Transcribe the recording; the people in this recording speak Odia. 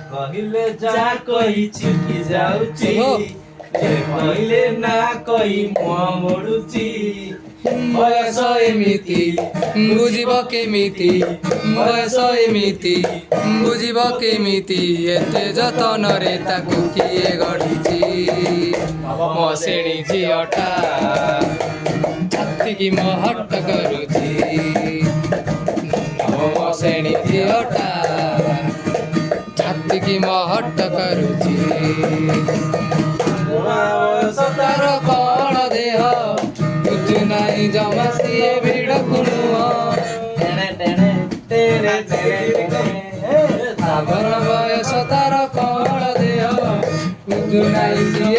କହିଲେ ଯା କହି ଚିକି ଯାଉଛି କହିଲେ ନା କହି ମୁହଁ ମୋଡୁଛି ବୟସ ଏମିତି ବୁଝିବ କେମିତି ବୟସ ଏମିତି ବୁଝିବ କେମିତି ଏତେ ଯତନରେ ତାକୁ କିଏ ଗଢିଛି ମୋ ଶ୍ରେଣୀ ଝିଅଟା ଛାତିକି ମହଟ କରୁଛି ମୋ ଶ୍ରେଣୀ ଝିଅଟା ଛାତିକି ମହଟ କରୁଛି ତାର କଣ ଦେହ ବୁଝୁ ନାହିଁ ଜମା ସିଏ ଭିଡକୁ ସାବର ବୟସ ତାର କଣ ଦେହ ବୁଝୁ ନାହିଁ ସିଏ